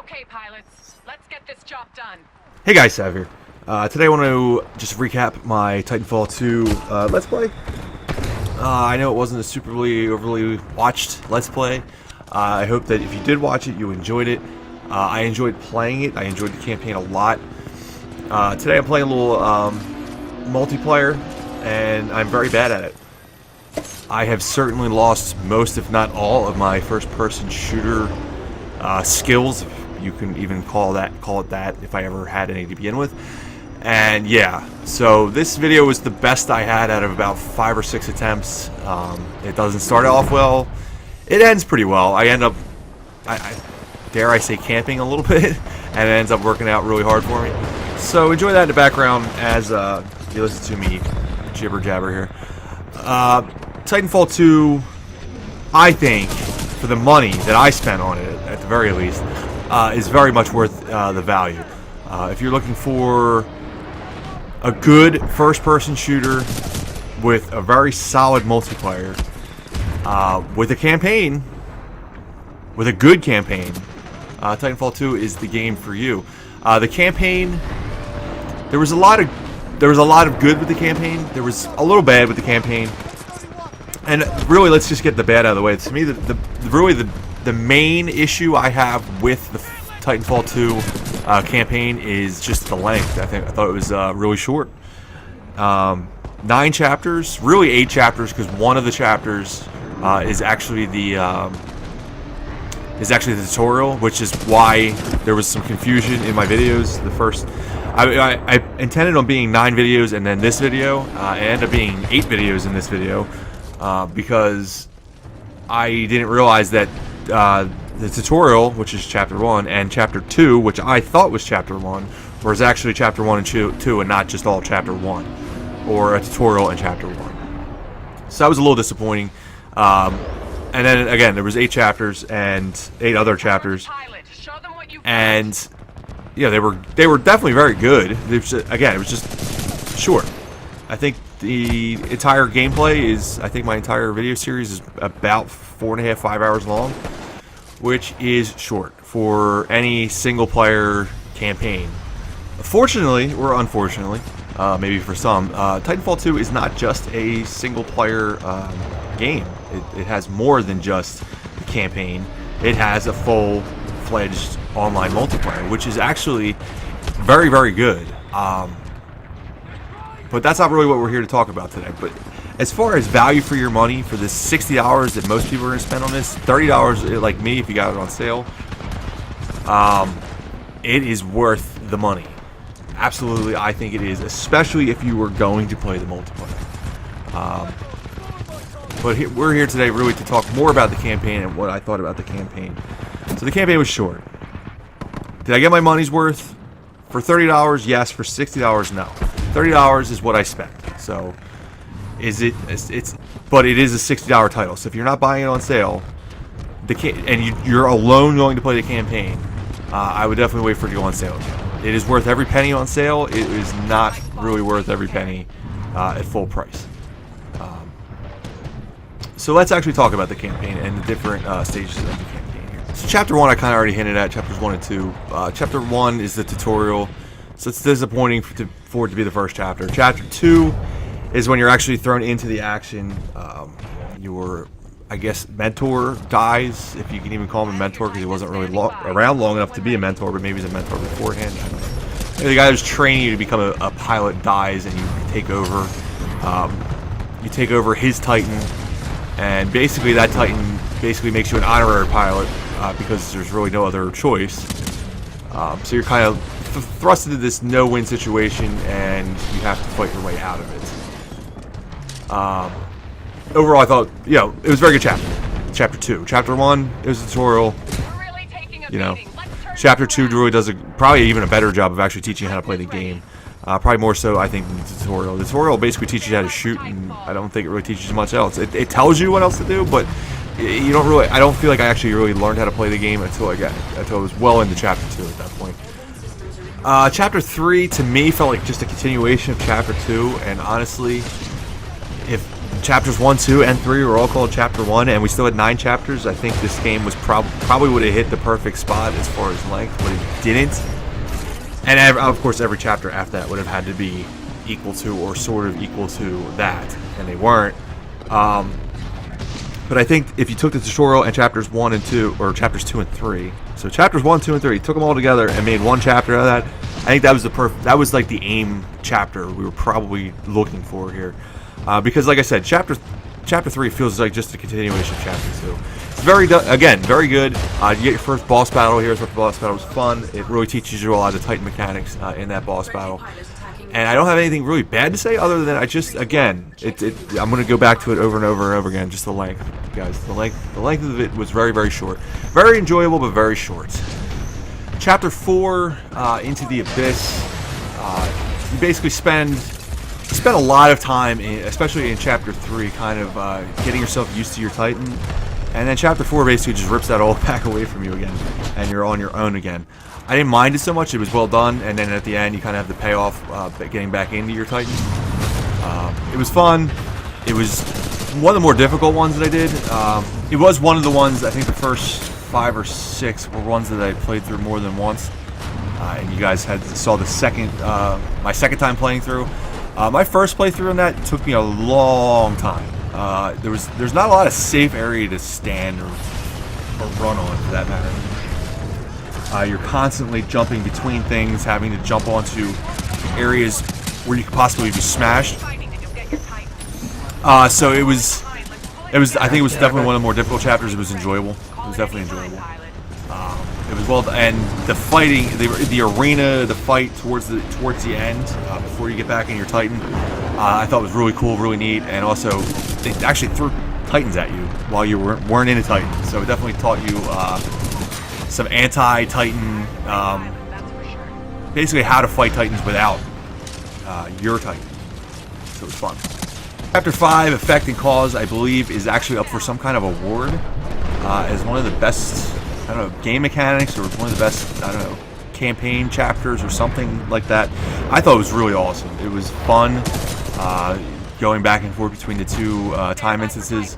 Okay, pilots, let's get this job done. Hey guys, Sav here. Today I want to just recap my Titanfall 2 Let's Play. I know it wasn't a superly overly watched Let's Play. I hope that if you did watch it, you enjoyed it. I enjoyed playing it. I enjoyed the campaign a lot. Today I'm playing a little multiplayer, and I'm very bad at it. I have certainly lost most, if not all, of my first-person shooter skills. You can even call it that if I ever had any to begin with. And yeah, so this video was the best I had out of about 5 or 6 attempts. It doesn't start off well. It ends pretty well. I end up, dare I say, camping a little bit, and it ends up working out really hard for me. So enjoy that in the background as you listen to me jibber jabber here. Titanfall 2, I think, for the money that I spent on it, at the very least, is very much worth the value. If you're looking for a good first-person shooter with a very solid multiplayer, with a campaign, with a good campaign, Titanfall 2 is the game for you. The campaign, there was a lot of good with the campaign. There was a little bad with the campaign. And really, let's just get the bad out of the way. To me, the main issue I have with the Titanfall 2 campaign is just the length. I thought it was really short. 9 chapters, really 8 chapters, because one of the chapters is actually the tutorial, which is why there was some confusion in my videos. The first, I intended on being 9 videos, and then this video. It ended up being 8 videos in this video. Because I didn't realize that the tutorial, which is chapter 1, and chapter 2, which I thought was chapter 1, was actually chapter 1 and 2, and not just all chapter 1, or a tutorial in chapter 1. So that was a little disappointing. And then again, there was 8 chapters and 8 other chapters, and yeah, they were definitely very good. Again, it was just short. I think the entire gameplay is, I think my entire video series is about 4.5, 5 hours long, which is short for any single player campaign. Fortunately, or unfortunately, maybe for some, Titanfall 2 is not just a single player game. It has more than just the campaign. It has a full-fledged online multiplayer, which is actually very, very good. But that's not really what we're here to talk about today. But as far as value for your money, for this $60 that most people are going to spend on this, $30 like me if you got it on sale, it is worth the money. Absolutely, I think it is, especially if you were going to play the multiplayer. But we're here today really to talk more about the campaign and what I thought about the campaign. So the campaign was short. Did I get my money's worth? For $30, yes. For $60, no. $30 is what I spent. So, but it is a $60 title. So if you're not buying it on sale, and you're alone going to play the campaign, I would definitely wait for it to go on sale again. It is worth every penny on sale. It is not really worth every penny at full price. So let's actually talk about the campaign and the different stages of the campaign here. So chapter 1 I kind of already hinted at. Chapters 1 and 2. Chapter 1 is the tutorial. So it's disappointing for it to be the first chapter. Chapter 2 is when you're actually thrown into the action. Your, I guess, mentor dies, if you can even call him a mentor, because he wasn't really around long enough to be a mentor, but maybe he's a mentor beforehand. I don't know. The guy who's training you to become a pilot dies, and you take over. You take over his Titan, and basically that Titan basically makes you an honorary pilot because there's really no other choice. So you're kind of thrust into this no-win situation, and you have to fight your way out of it. Overall, I thought, it was a very good chapter. Chapter 2. Chapter 1, it was a tutorial. Chapter 2 really does probably even a better job of actually teaching you how to play the game. Probably more so, I think, than the tutorial. The tutorial basically teaches you how to shoot, and I don't think it really teaches you much else. It tells you what else to do, but you don't really. I don't feel like I actually really learned how to play the game until I was well into chapter 2 at that point. Chapter 3 to me felt like just a continuation of chapter 2, and honestly, if chapters 1, 2, and 3 were all called Chapter 1, and we still had 9 chapters. I think this game was probably would have hit the perfect spot as far as length, but it didn't. And of course, every chapter after that would have had to be equal to or sort of equal to that, and they weren't. But I think if you took the tutorial and chapters 1 and 2, or chapters 2 and 3, so chapters 1, 2, and 3, took them all together and made one chapter out of that, I think that was that was like the aim chapter we were probably looking for here. Because like I said, chapter 3 feels like just a continuation of chapter 2. It's very good. You get your first boss battle here. So the boss battle was fun. It really teaches you a lot of the Titan mechanics in that boss battle. And I don't have anything really bad to say other than I'm going to go back to it over and over and over again. Just the length, guys. The length of it was very, very short. Very enjoyable, but very short. Chapter 4, Into the Abyss. You basically spend a lot of time, especially in Chapter 3, kind of getting yourself used to your Titan. And then Chapter 4 basically just rips that all back away from you again, and you're on your own again. I didn't mind it so much. It was well done, and then at the end you kind of have the payoff getting back into your Titan. It was fun. It was one of the more difficult ones that I did. It was one of the ones, I think the first 5 or 6 were ones that I played through more than once. And you guys saw the my second time playing through. My first playthrough on that took me a long time. There's not a lot of safe area to stand or run on, for that matter. You're constantly jumping between things, having to jump onto areas where you could possibly be smashed. So it was. I think it was definitely one of the more difficult chapters. It was enjoyable. It was definitely enjoyable. It was well, and the fighting, the arena, the fight towards the end, before you get back in your Titan, I thought was really cool, really neat, and also they actually threw Titans at you while you weren't in a Titan, so it definitely taught you some anti-Titan, basically how to fight Titans without your Titan. So it was fun. Chapter 5, Effect and Cause, I believe, is actually up for some kind of award as one of the best, I don't know, game mechanics, or one of the best, I don't know, campaign chapters or something like that. I thought it was really awesome. It was fun, going back and forth between the two time instances.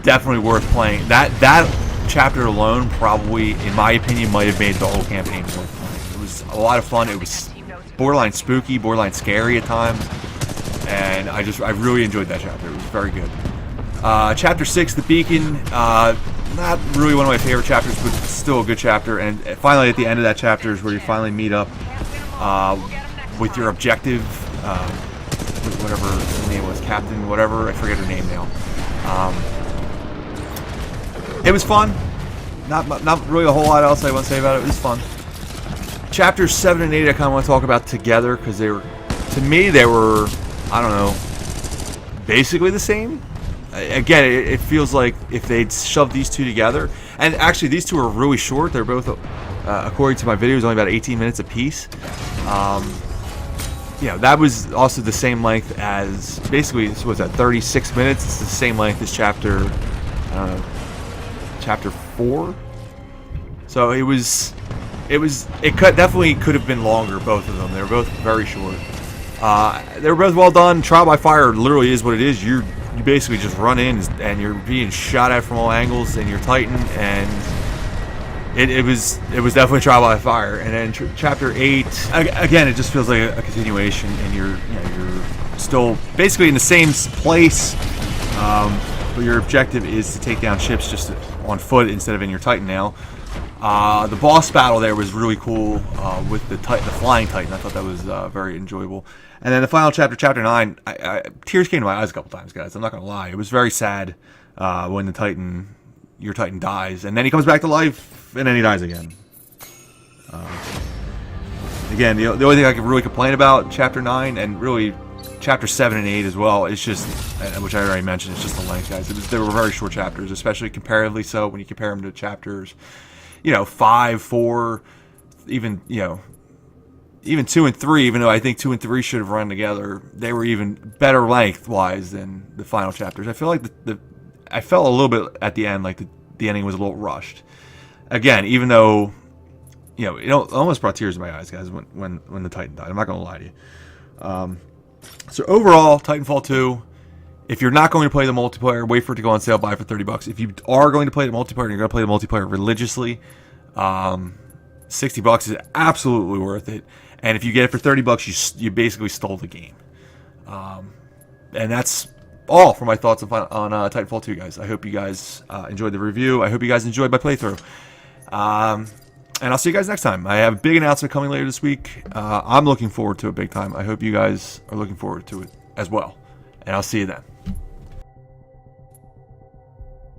Definitely worth playing. That chapter alone, probably, in my opinion, might have made the whole campaign worth playing. It was a lot of fun. It was borderline spooky, borderline scary at times, and I really enjoyed that chapter. It was very good. Chapter 6, The Beacon. Not really one of my favorite chapters, but still a good chapter. And finally, at the end of that chapter is where you finally meet up with your objective, whatever her name was, Captain, whatever, I forget her name now. It was fun. Not really a whole lot else I want to say about it. It was fun. Chapters 7 and 8 I kind of want to talk about together, because they were, to me, they were, I don't know, basically the same. Again, it feels like if they'd shoved these two together, and actually these two are really short. They're both, according to my videos, only about 18 minutes apiece. That was also the same length as, basically, this was at 36 minutes. It's the same length as chapter 4. So definitely could have been longer, both of them. They were both very short. They were both well done. Trial by fire literally is what it is. You basically just run in and you're being shot at from all angles in your Titan, and it was definitely trial by fire. And then chapter 8, again, it just feels like a continuation, and you're still basically in the same place, but your objective is to take down ships just on foot instead of in your Titan now. The boss battle there was really cool with the flying Titan. I thought that was very enjoyable. And then the final chapter, chapter 9, tears came to my eyes a couple times, guys. I'm not going to lie. It was very sad when your Titan dies, and then he comes back to life, and then he dies again. Again, the only thing I can really complain about chapter 9, and really chapter 7 and 8 as well, is just, which I already mentioned, it's just the length, guys. They were very short chapters, especially comparatively so when you compare them to chapters 5, 4, even 2 and 3, even though I think 2 and 3 should have run together, they were even better length-wise than the final chapters. I feel like I felt a little bit at the end like the ending was a little rushed. Again, even though, it almost brought tears to my eyes, guys, when the Titan died. I'm not going to lie to you. So overall, Titanfall 2, if you're not going to play the multiplayer, wait for it to go on sale, buy it for $30. If you are going to play the multiplayer and you're going to play the multiplayer religiously, $60 is absolutely worth it. And if you get it for $30, you basically stole the game. And that's all for my thoughts on Titanfall 2, guys. I hope you guys enjoyed the review. I hope you guys enjoyed my playthrough. And I'll see you guys next time. I have a big announcement coming later this week. I'm looking forward to it big time. I hope you guys are looking forward to it as well. And I'll see you then.